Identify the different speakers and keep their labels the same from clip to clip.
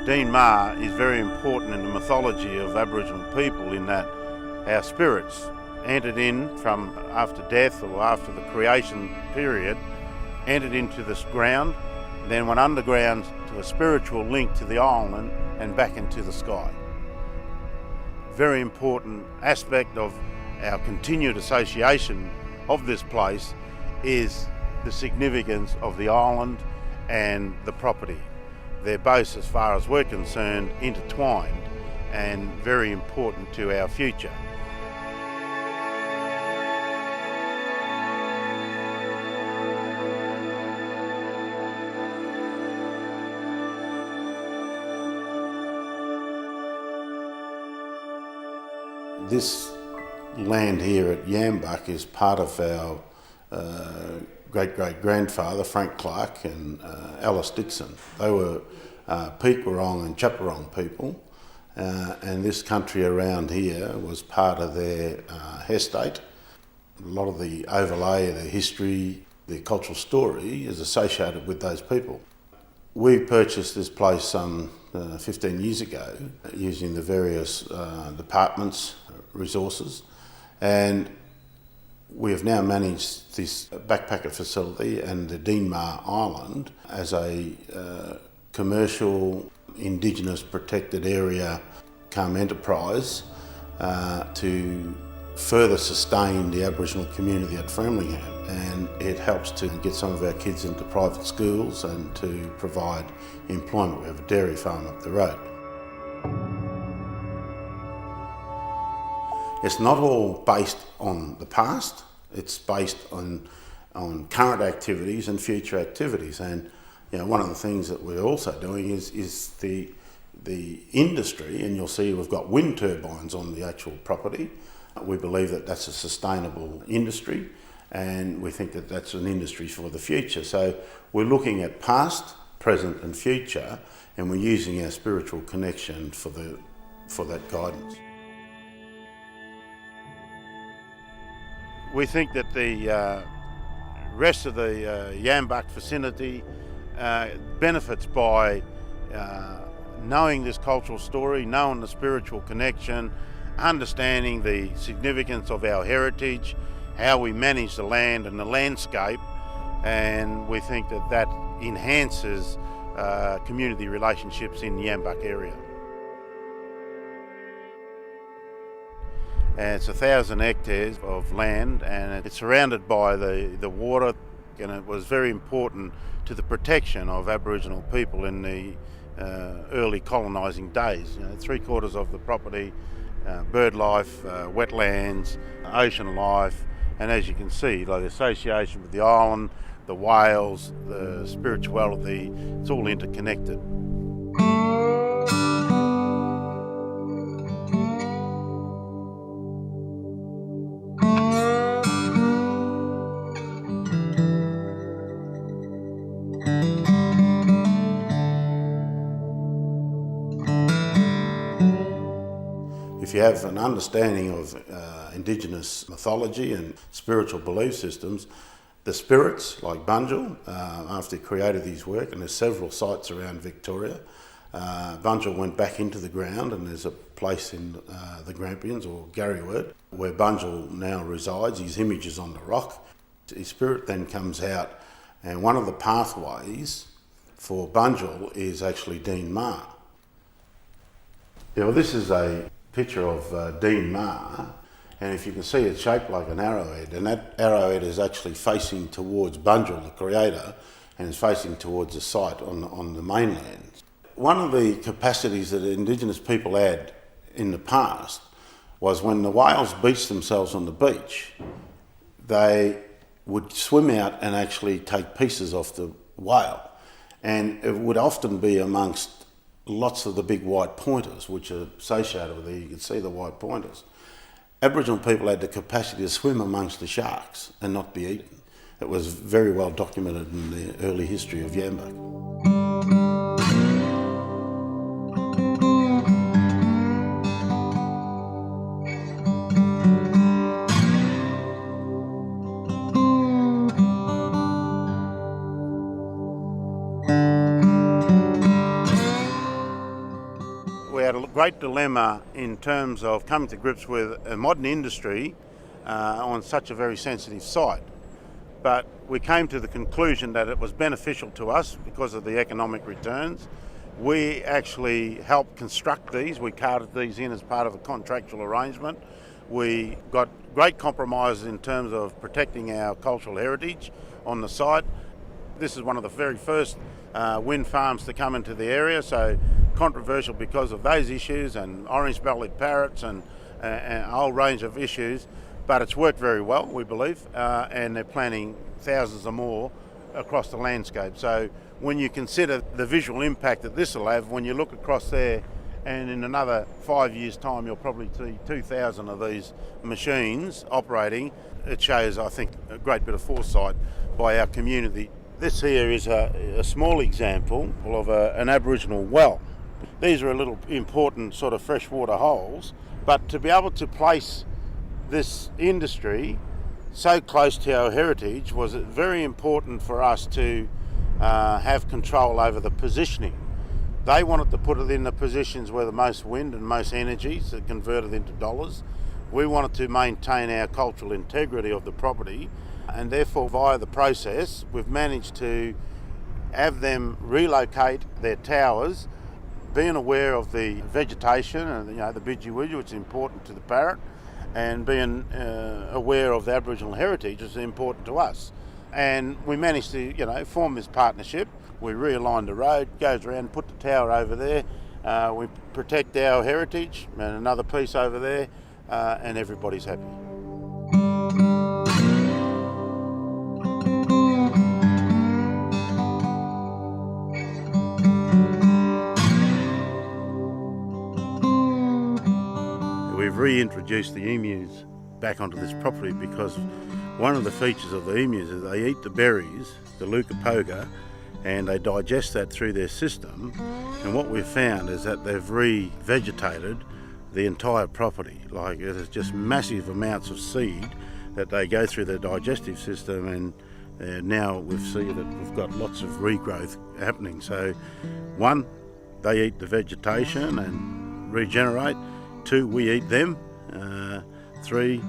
Speaker 1: Deen Maar is very important in the mythology of Aboriginal people in that our spirits entered in from after death or after the creation period, entered into this ground, then went underground to a spiritual link to the island and back into the sky. Very important aspect of our continued association of this place is the significance of the island and the property. They're both, as far as we're concerned, intertwined and very important to our future. This land here at Yambuk is part of our great-great-grandfather, Frank Clarke, and Alice Dixon. They were Peekwurrong and Chaparong people, and this country around here was part of their estate. A lot of the overlay, their history, their cultural story is associated with those people. We purchased this place some 15 years ago using the various departments' resources, and we have now managed this backpacker facility and the Deen Maar Island as a commercial, Indigenous protected area come enterprise to further sustain the Aboriginal community at Framlingham, and it helps to get some of our kids into private schools and to provide employment. We have a dairy farm up the road. It's not all based on the past, it's based on current activities and future activities. And one of the things that we're also doing is the industry, and you'll see we've got wind turbines on the actual property. We believe that that's a sustainable industry, and we think that that's an industry for the future. So we're looking at past, present and future, and we're using our spiritual connection for that guidance. We think that the rest of the Yambuk vicinity benefits by knowing this cultural story, knowing the spiritual connection, understanding the significance of our heritage, how we manage the land and the landscape, and we think that that enhances community relationships in the Yambuk area. And it's 1,000 hectares of land, and it's surrounded by the water, and it was very important to the protection of Aboriginal people in the early colonising days. 3/4 of the property, bird life, wetlands, ocean life, and as you can see, the association with the island, the whales, the spirituality, it's all interconnected. If you have an understanding of Indigenous mythology and spiritual belief systems, the spirits, like Bunjil, after he created his work, and there's several sites around Victoria, Bunjil went back into the ground, and there's a place in the Grampians, or Garryward, where Bunjil now resides. His image is on the rock. His spirit then comes out, and one of the pathways for Bunjil is actually Deen Maar. This is a picture of Deen Maar, and if you can see, it's shaped like an arrowhead, and that arrowhead is actually facing towards Bunjil, the creator, and is facing towards the site on the mainland. One of the capacities that Indigenous people had in the past was when the whales beached themselves on the beach, they would swim out and actually take pieces off the whale, and it would often be amongst lots of the big white pointers, which are associated with there. You can see the white pointers. Aboriginal people had the capacity to swim amongst the sharks and not be eaten. It was very well documented in the early history of Yambuk. great dilemma in terms of coming to grips with a modern industry on such a very sensitive site. But we came to the conclusion that it was beneficial to us because of the economic returns. We actually helped construct these. We carted these in as part of a contractual arrangement. We got great compromises in terms of protecting our cultural heritage on the site. This is one of the very first wind farms to come into the area, so controversial because of those issues and orange-bellied parrots and a whole range of issues. But it's worked very well, we believe, and they're planting thousands or more across the landscape. So when you consider the visual impact that this will have, when you look across there, and in another 5 years' time you'll probably see 2,000 of these machines operating, it shows, I think, a great bit of foresight by our community. This here is a small example of an Aboriginal well. These are a little important sort of freshwater holes, but to be able to place this industry so close to our heritage was very important for us to have control over the positioning. They wanted to put it in the positions where the most wind and most energy, so converted into dollars. We wanted to maintain our cultural integrity of the property, and therefore via the process we've managed to have them relocate their towers, being aware of the vegetation and the bidji-widji, which is important to the parrot, and being aware of the Aboriginal heritage is important to us. And we managed to form this partnership. We realigned the road, goes around, put the tower over there. We protect our heritage and another piece over there, and everybody's happy. We've reintroduced the emus back onto this property because one of the features of the emus is they eat the berries, the leucopoga, and they digest that through their system. And what we've found is that they've re-vegetated the entire property. Like, there's just massive amounts of seed that they go through their digestive system, and now we see that we've got lots of regrowth happening. So, one, they eat the vegetation and regenerate. Two, we eat them. Three,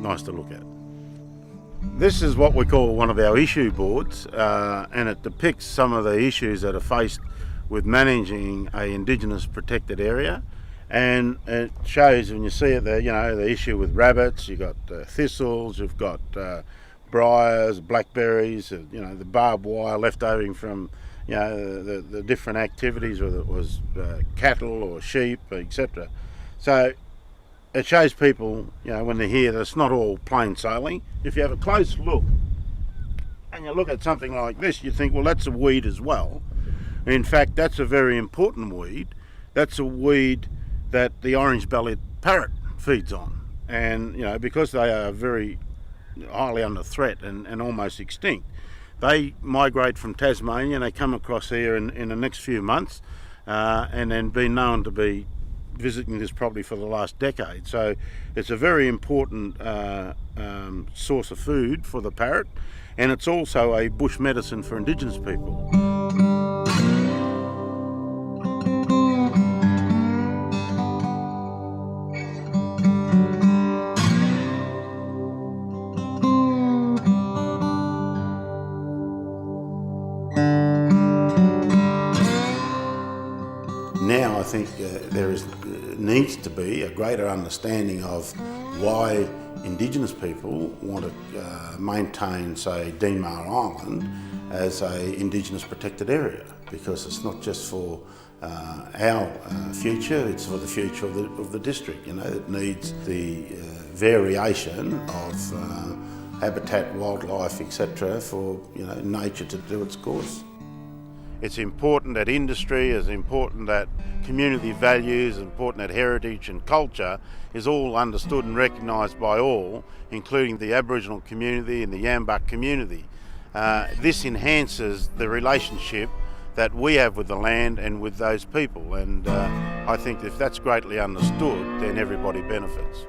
Speaker 1: nice to look at. This is what we call one of our issue boards, and it depicts some of the issues that are faced with managing an Indigenous protected area. And it shows, when you see it there, the issue with rabbits, you've got thistles, you've got briars, blackberries, the barbed wire left over from the different activities, whether it was cattle or sheep, etc. So it shows people, when they're here, that it's not all plain sailing. If you have a close look and you look at something like this, you think, well, that's a weed as well. In fact, that's a very important weed. That's a weed that the orange-bellied parrot feeds on. And, because they are very highly under threat and almost extinct, they migrate from Tasmania and they come across here in the next few months, and then been known to be visiting this property for the last decade. So it's a very important source of food for the parrot, and it's also a bush medicine for Indigenous people. Now I think there needs to be a greater understanding of why Indigenous people want to maintain, say, Deen Maar Island as a Indigenous protected area, because it's not just for our future, it's for the future of the district. It needs the variation of habitat, wildlife, etc., for nature to do its course. It's important that industry, it's important that community values, it's important that heritage and culture is all understood and recognised by all, including the Aboriginal community and the Yambuk community. This enhances the relationship that we have with the land and with those people, and I think if that's greatly understood, then everybody benefits.